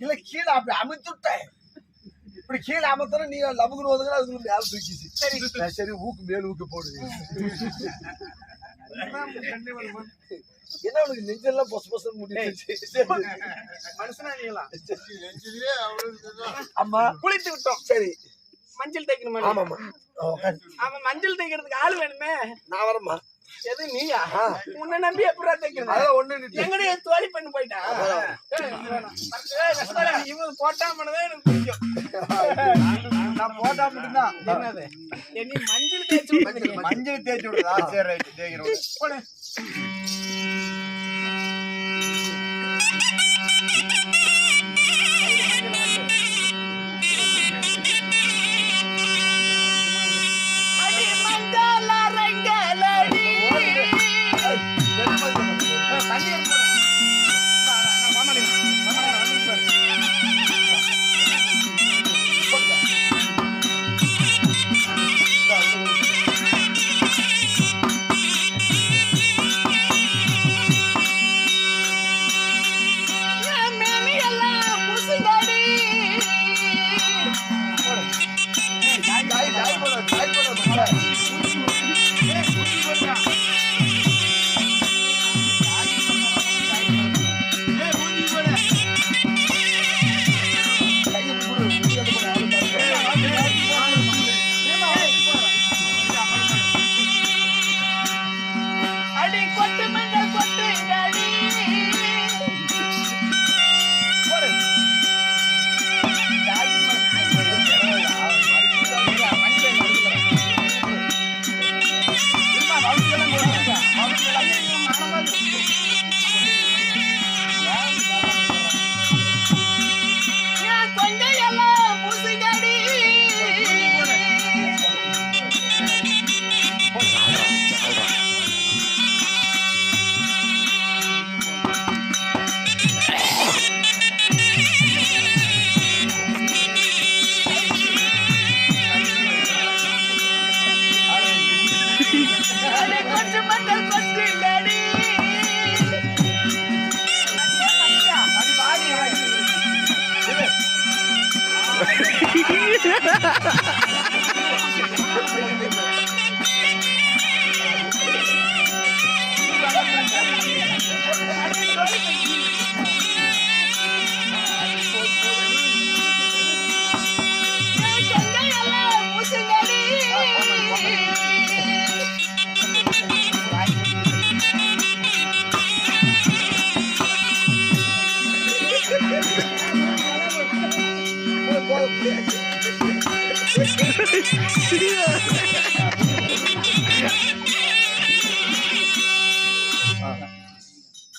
இல்ல கீழே அப்படி அமைச்சுட்டேன். இப்படி கீழே அமர்த்தன நீ லபுக்குன்னு ஒதுங்க அது மேல தூக்கிச்சு. சரி சரி ஊக்கு மேல் ஊக்கு போடுது. என்ன அவனுக்கு நெஞ்செல்லாம் பொச பொசன்னு முடிச்சு மனுஷனா நீங்களா? அம்மா குளித்து விட்டோம். சரி மஞ்சள் தேய்க்கணுமா? ஆமாமா. அவன் மஞ்சள் தேய்க்கிறதுக்கு ஆள் வேணுமே. நான் வரமா? எது நீயா? உன்னை நம்பி எப்படா தேய்க்கிறது? அதான் ஒண்ணு எங்கடி தோழி பண்ணி போயிட்டா? இவன் போட்டா பண்ணதான் எனக்கு பிடிக்கும். நான் போட்டா மட்டும்தான். என்னது நீ மஞ்சள் தேய்ச்சி மஞ்சள் தேய்ச்சி விடுறா? சரி ரைட் தேய்க்கிறோம்.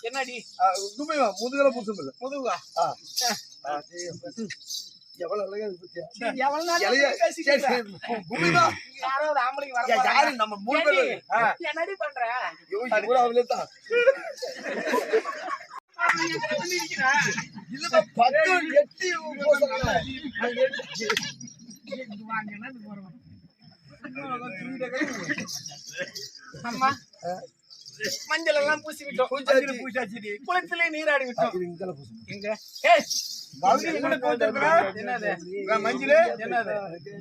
என்னடி முதுகல புதுசு இல்ல முதுகா எவ்வளவு அழகா யாராவது ஆம்பளைங்க வர நம்ம மூணு பேர் என்னடி பண்ற? அம்மா மஞ்சள் எல்லாம் பூசி விட்டோம். குளத்திலே நீராடி விட்டோம்.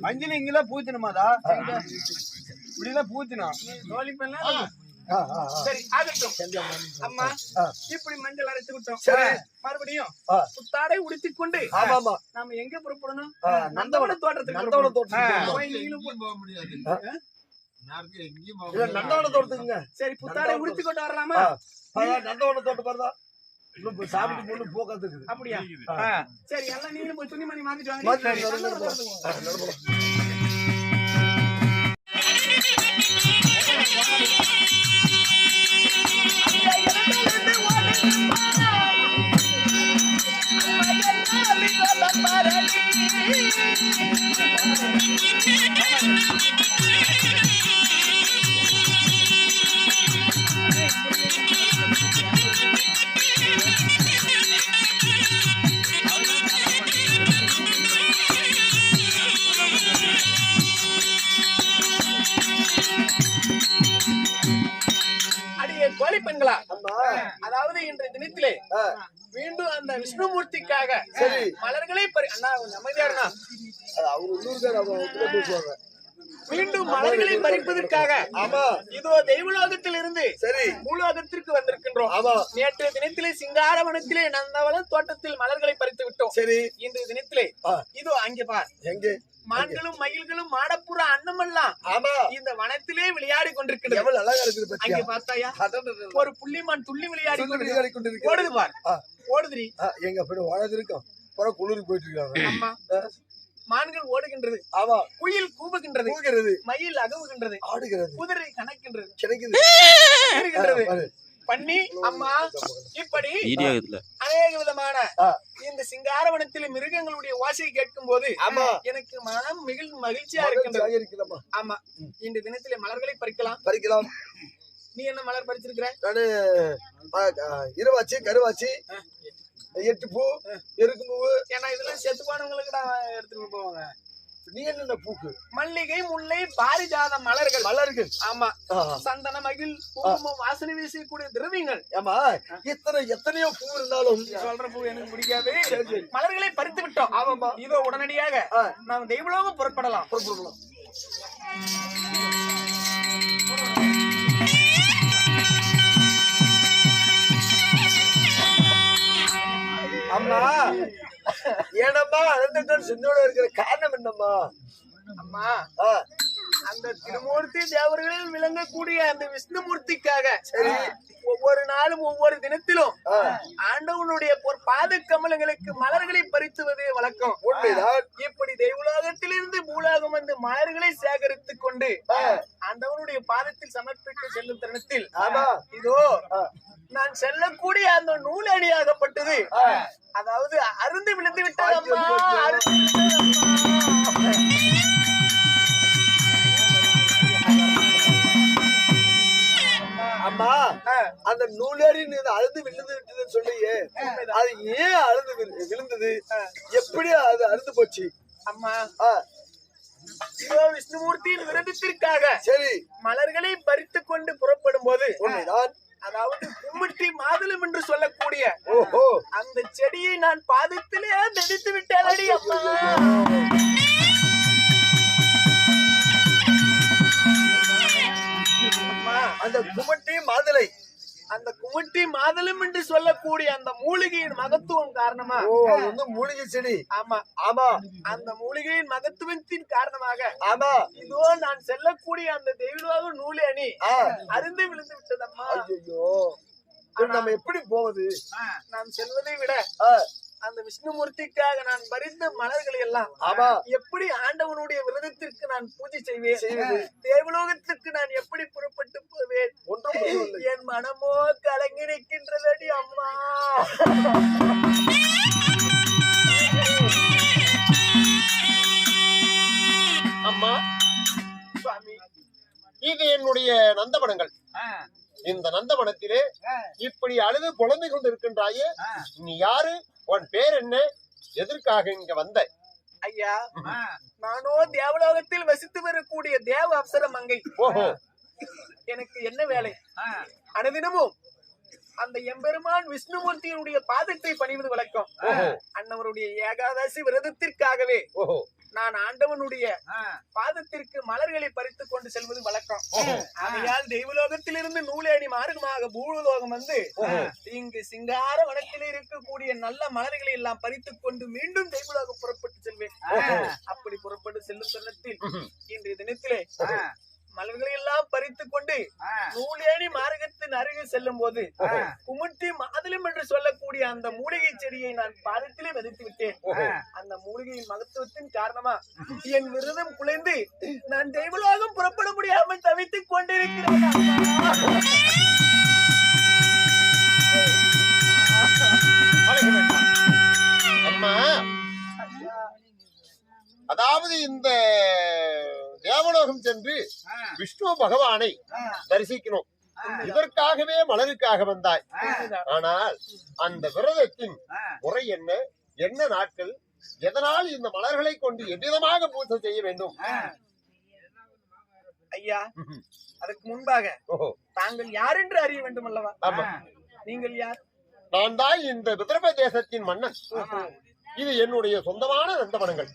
மஞ்சள் இங்கெல்லாம் பூத்தணுமாதா? இப்படிலாம் பூத்தினா சரி ஆகட்டும். அம்மா இப்படி மஞ்சள் அரைத்து விட்டோம். மறுபடியும் புத்தாடை உடுத்திக் கொண்டு நாம எங்க புறப்படணும்? நந்தவன தோட்டத்துக்கு. நந்தவன தோட்டத்துக்குங்க. சரி புத்தாடை உடுத்திக் கொண்டு வரலாமா? நந்தவன தோட்டம் பாருதா சாப்பிட்டு பொண்ணு போக்காது இருக்குது. அப்படியா? சரி எல்லாம் நீங்களும் போய் துணிமணி மாத்திட்டு வாங்க. I'm அதாவது இன்றைய தினத்திலே மீண்டும் அந்த விஷ்ணுமூர்த்திக்காக மலர்களை அண்ணா அமைதியா இருந்தா அவர் உள்ளூர்கார பேசுவாங்க. மீண்டும் மலர்களை பறிப்பதற்காக ஆமா இதோ தெய்வலோகத்தில் இருந்து சரி பூலோகத்திற்கு வந்திருக்கின்றோம். ஆமா நேற்றைய தினத்திலே சிங்காரவனத்திலே நந்தவனம் தோட்டத்தில் மலர்களை பறித்து விட்டோம். சரி இன்றைய தினத்திலே இதோ அங்கே பார் எங்கே மான்களும் மயில்களும் மாடப்புற அன்னமெல்லாம் ஆமா இந்த வனத்திலே விளையாடி கொண்டிருக்கிறது. எவ்வளவு அழகா இருக்குது அங்கே பார்த்தாயா ஒரு புள்ளிமான் துள்ளி விளையாடி கொண்டிருக்கு. ஓடுது பார் ஓடுதுரி எங்க அப்படி ஓடாது இருக்கும் அப்புறம் குளிருக்கு போயிட்டு இருக்காங்க. ஆமா மான்கள் ஓடுகின்றது. ஆமா குயில் கூவுகின்றது. கூவுகிறது. மயில் அகவுகின்றது. ஆடுகிறது. குதிரை கணக்கின்றது. கிடைக்குது. பண்ணி அம்மா இப்படி அநேக விதமான இந்த சிங்காரவனத்தில் மிருகங்களுடைய ஓசையை கேட்கும் போது எனக்கு மனம் மகிழ்ச்சியா இருக்கின்றது. ஆமா இந்த தினத்திலே மலர்களை பறிக்கலாம். நீ என்ன மலர் பறிச்சிருக்கிற? நானு இருவாச்சி கருவாச்சி 8 பூ எருக்கு பூ. ஏன்னா இதெல்லாம் செத்து போனவங்களுக்கு தான் எடுத்துட்டு போவாங்க. நீ என்ன பூக்கு? மல்லிகை முல்லை பாரிஜாத மலர்கள். ஆமா சந்தன மகிழ் குங்குமம் வாசனை வீசக்கூடிய திரவியங்கள். ஆமா எத்தனையோ பூ இருந்தாலும் சொல்ற பூ எனக்கு பிடிக்காது. மலர்களை பறித்து விட்டோம். ஆமாமா இதோ உடனடியாக நாம் தெய்வலோகம் புறப்படலாம். அம்மா ஏனம்மா அனந்தங்கள் சிந்தோட இருக்கிற காரணம் என்னம்மா? அம்மா அந்த திருமூர்த்தி தேவர்களில் விளங்கக்கூடிய அந்த விஷ்ணுமூர்த்திக்காக சரி ஒவ்வொரு நாளும் ஒவ்வொரு தினத்திலும் ஆண்டவனுடைய பாத கமலங்களுக்கு மலர்களை பறித்துவது வழக்கம். இப்படி தெய்வலோகத்திலிருந்து பூலோகம் வந்து மலர்களை சேகரித்துக் கொண்டு ஆண்டவனுடைய பாதத்தில் சமர்ப்பிக்க செல்லும் தருணத்தில் இதோ நான் செல்லக்கூடிய அந்த நூல் அணியாகப்பட்டது அதாவது அருந்து விழுந்து விட்டது. அம்மா அந்த நூலேறி அழுது விழுந்து விட்டதுன்னு சொல்லியே அது ஏன் அழுது விழுந்தது? எப்படி அது அறுந்து போச்சு? அம்மா விஷ்ணுமூர்த்தியின் விரதத்திற்காக சரி மலர்களை பறித்துக் கொண்டு புறப்படும் போது அதாவது கும்மிட்டி மாதுளம் என்று சொல்லக்கூடிய அந்த செடியை நான் பாதத்திலே மிதித்து விட்டேனடி அம்மா. அந்த குமட்டி மாதுளை அந்த குமட்டி மாதுளம் என்று சொல்லக்கூடிய அந்த மூலிகையின் மகத்துவம் காரணமா அது வந்து மூலிகை செடி. ஆமா ஆமா அந்த மூலிகையின் மகத்துவத்தின் காரணமாக ஆமா இதோ நான் செல்லக்கூடிய அந்த தெய்வலோக நூலை அணி அருந்து விழுந்து விட்டதம்மா. ஐயோ நம்ம எப்படி போவது? நாம் செல்வதை விட அந்த விஷ்ணுமூர்த்திக்காக நான் பறித்த மலர்களை எல்லாம் எப்படி ஆண்டவனுடைய விரதத்திற்கு நான் பூஜை செய்வேன், தேவலோகத்திற்கு நான் எப்படி புறப்பட்டு போவேன்? என் மனமோ கலங்கி நிற்கின்றதடி அம்மா. அம்மா சுவாமி இது என்னுடைய நந்தவனங்கள். இந்த நந்தவனத்திலே இப்படி அழுது புலம்பிக் கொண்டிருக்கின்றாயே, நீ யாரு? உன் பேர் என்ன? எதற்காக இங்க வந்த? ஐயா நானோ தேவலோகத்தில் வசித்து வரக்கூடிய தேவ அப்சர மங்கை. எனக்கு என்ன வேலை? அனுதினமும் அந்த எம்பெருமான் விஷ்ணுமூர்த்தியினுடைய பாதத்தை பணிவது வழக்கம். அன்னவருடைய ஏகாதசி விரதத்திற்காகவே நான் ஆண்டவனுடைய பாதத்திற்கு மலர்களை பறித்துக் கொண்டு செல்வது வழக்கம். ஆகையால் தெய்வலோகத்திலிருந்து நூலேணி மார்க்கமாக பூலோகம் வந்து இங்கு சிங்கார வனத்தில் இருக்கக்கூடிய நல்ல மலர்களை எல்லாம் பறித்துக் கொண்டு மீண்டும் தெய்வலோகம் புறப்பட்டு செல்வேன். அப்படி புறப்பட்டு செல்லும் தருணத்தில் இன்றைய தினத்திலே மலர்களை எல்லாம் பறித்துக் கொண்டு நூலேணி மார்க்கத்தின் அருகே செல்லும் போது குமுட்டி மாதுளம் என்று சொல்லக்கூடிய அந்த மூலிகை செடியை நான் பாதத்திலே விதைத்து விட்டேன். அந்த மூலிகையின் மகத்துவத்தின் காரணமா என் விரதம் குலைந்து நான் தெய்வலோகம் புறப்பட முடியாமல் தவித்துக் கொண்டிருக்கிறேன். அம்மா அதாவது இந்த தேவலோகம் சென்று விஷ்ணு பகவானை தரிசிக்கணும், இதற்காகவே மலருக்காக வந்தாய். ஆனால் அந்த விரதத்தின் முறை என்ன? என்ன நாட்கள்? எதனால் இந்த மலர்களை கொண்டு எவ்விதமாக பூஜை செய்ய வேண்டும்? ஐயா அதுக்கு முன்பாக தாங்கள் யார் என்று அறிய வேண்டும் அல்லவா? நீங்கள் யார்? நான் தான் இந்த விதர்ப தேசத்தின் மன்னன். இது என்னுடைய சொந்தமான நந்தவனங்கள்.